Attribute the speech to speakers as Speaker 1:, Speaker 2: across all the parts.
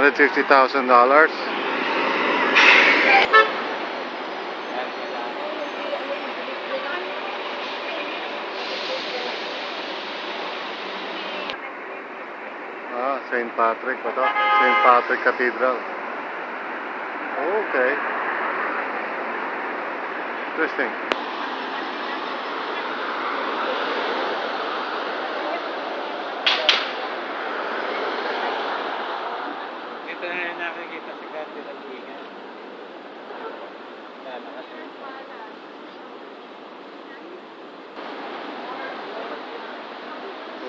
Speaker 1: $150,000. St. Patrick ba to? St. Patrick Cathedral. Okay. Interesting.
Speaker 2: Ito na nakikita si Cathedral Inga.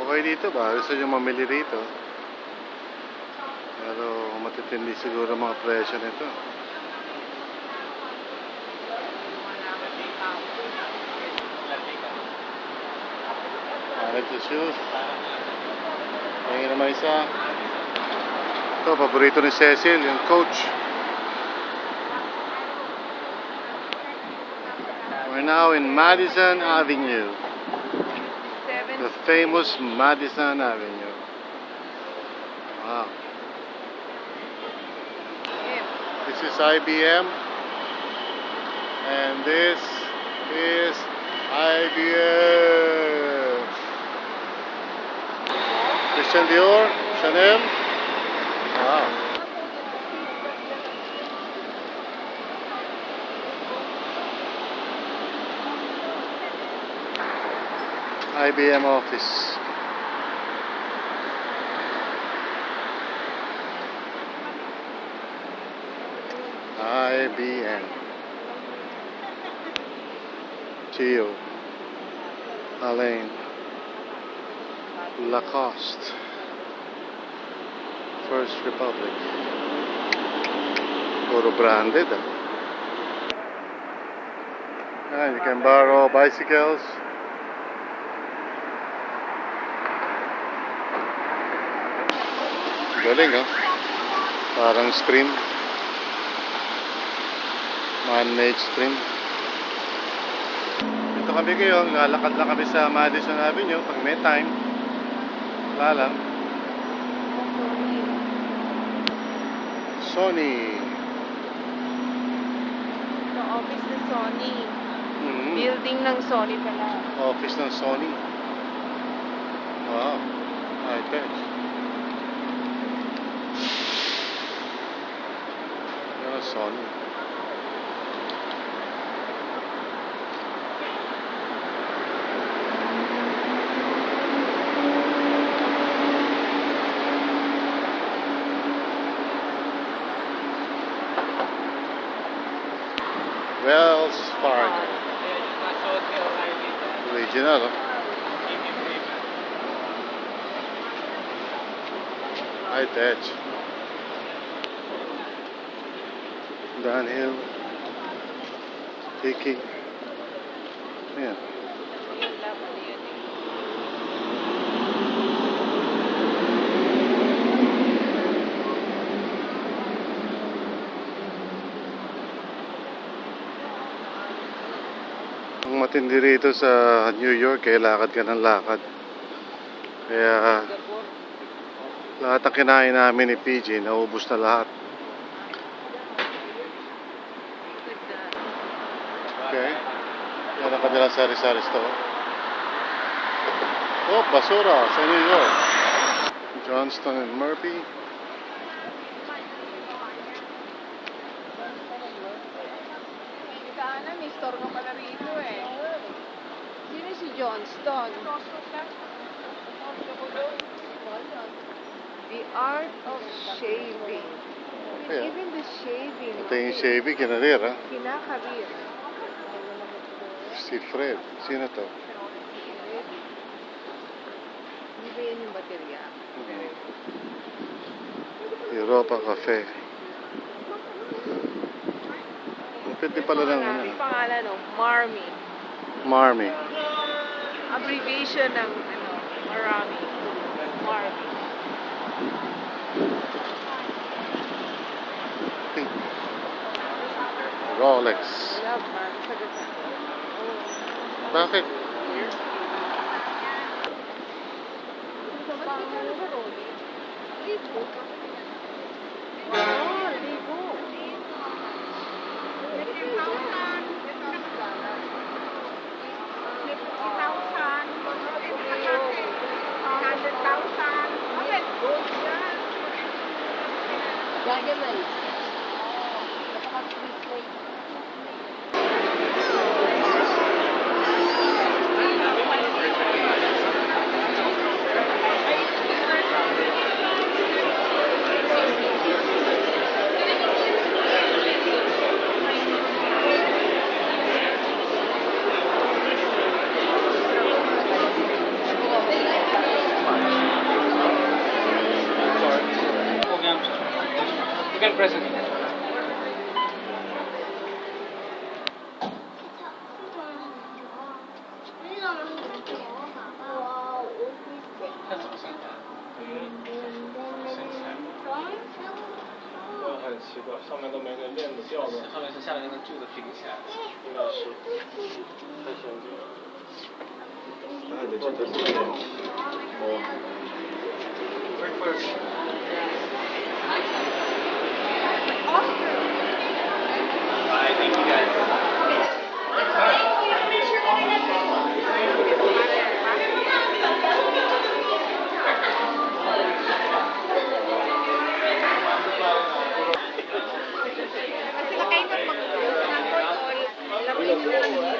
Speaker 1: Okay dito ba? Gusto nyo mamili rito? Pero matitindi siguro mga presyo nito. Ito shoes. Tingin naman isa. Ito, paborito ni Cecil, yung Coach. We're now in Madison Avenue. The famous Madison Avenue. Wow. This is IBM. And this is IBM. Christian Dior, Chanel. Wow. IBM office. IBM. Gio. Alain. Lacoste. First Republic. Puro branded. And you can borrow bicycles. Galing, oh. Parang stream. Man-made stream. Dito kami ngayon, lalakad lang kami sa Madison Avenue pag may time. Wala lang. Sony.
Speaker 3: The office ng Sony. Building ng Sony pala.
Speaker 1: Office ng Sony. Wow. High-tech. Yan ang Sony. Wells Fargo. Original, oh. High-tech. Downhill. Taking. Yeah. Ang matindi rito sa New York, kaya lakad ka ng lakad. Kaya lahat ang kinain namin ni PG, naubos na lahat. Okay. Yan ang kanilang sari-sari store. Oh, basura sa New York. Johnston and Murphy.
Speaker 3: May store ka pala rito eh. Sino si Johnston? The art of shaving.
Speaker 1: Yeah.
Speaker 3: Even the shaving.
Speaker 1: Ito yung shaving, kinarir, ha?
Speaker 3: Kinakarir.
Speaker 1: Si Fred. Sino to?
Speaker 3: Hindi ba yan yung baterya?
Speaker 1: Europa Cafe. Pwede pala lang ano.
Speaker 3: Yung pangalan, no? Marmy.
Speaker 1: Marmy.
Speaker 3: Abbreviation ng, Marami. Marmy.
Speaker 1: Rolex.
Speaker 3: Love, Marmy. Sagot na.
Speaker 1: Bakit?
Speaker 3: Gagaman. Napaka-sweet plate.
Speaker 2: You can press it. That's awesome.
Speaker 4: 我很奇怪，上面都没个链子吊着，
Speaker 2: 上面是下面那个柱子顶起来的。
Speaker 4: 应该是太先进了。或者是这种，I
Speaker 2: think you guys.
Speaker 3: Kasi kakainin mag ng portol. Lapin mo lang dito.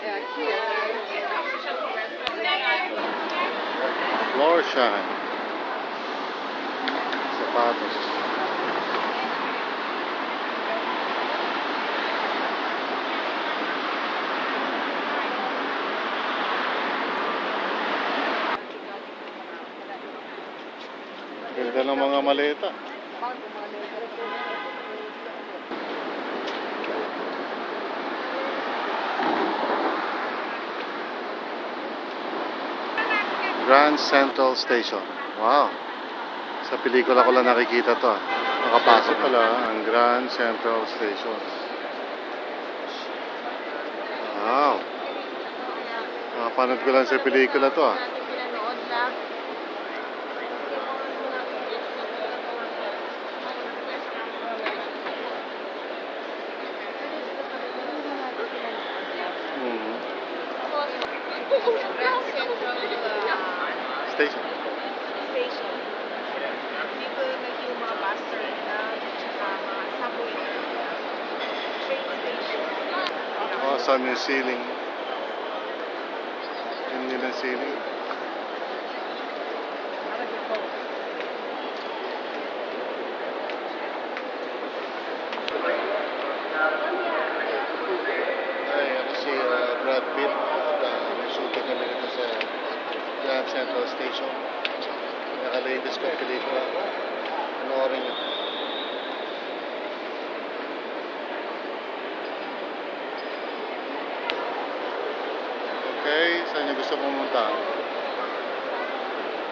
Speaker 3: Yeah, here.
Speaker 1: Floor shine. Sapatos. Ganda ng mga maleta. Grand Central Station. Wow. Sa pelikula ko lang nakikita to. Nakapasok pala ang Grand Central Station. Wow. Nakapanood ko lang sa pelikula to.
Speaker 3: Natin pinanood lang.
Speaker 1: Mhm.
Speaker 3: Grand Central
Speaker 1: Station.
Speaker 3: Station. Dito yung mga bus terminal, tsaka mga subway. Train station.
Speaker 1: Oh, sun yung ceiling. Yung nilang ceiling. Ay, ako si Brad Pitt. May shooting kami dito sa Grand Central Station. Naka-latest ko pelikula. Panoorin niyo. Okay, saan niyo gusto pumunta?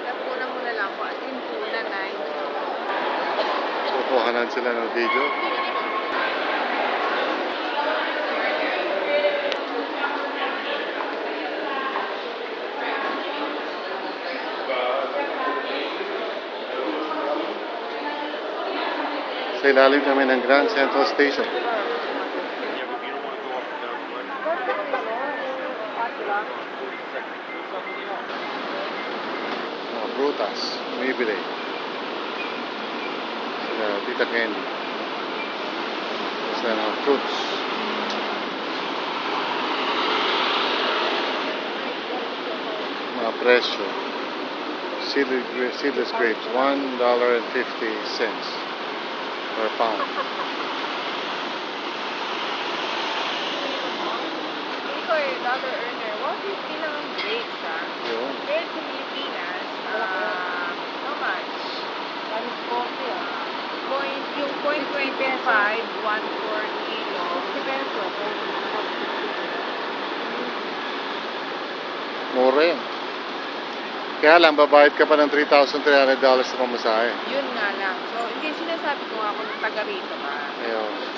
Speaker 3: Napunan mo na lang po. At yung punan ay
Speaker 1: Kukuhanan sila ng video. Sa ilalim kami ng Grand Central Station. Mga prutas, bumibili. Sila Tita Candy. Sila mga fruits. Mga presyo. Seedless grapes, $1.50 per pound.
Speaker 3: Ito eh, dollar earner. 150 lang ang grapes, ha?
Speaker 1: Yun.
Speaker 3: Here sa Pilipinas, how much? 140, yung 0.25, 1 kilo. 50 pesos.
Speaker 1: Mura yun. Kaya lang, babayad ka pa ng $3,300 sa pamasahe.
Speaker 3: Yun nga lang. So, hindi sinasabi ko nga kung taga rito ka.
Speaker 1: Ayun.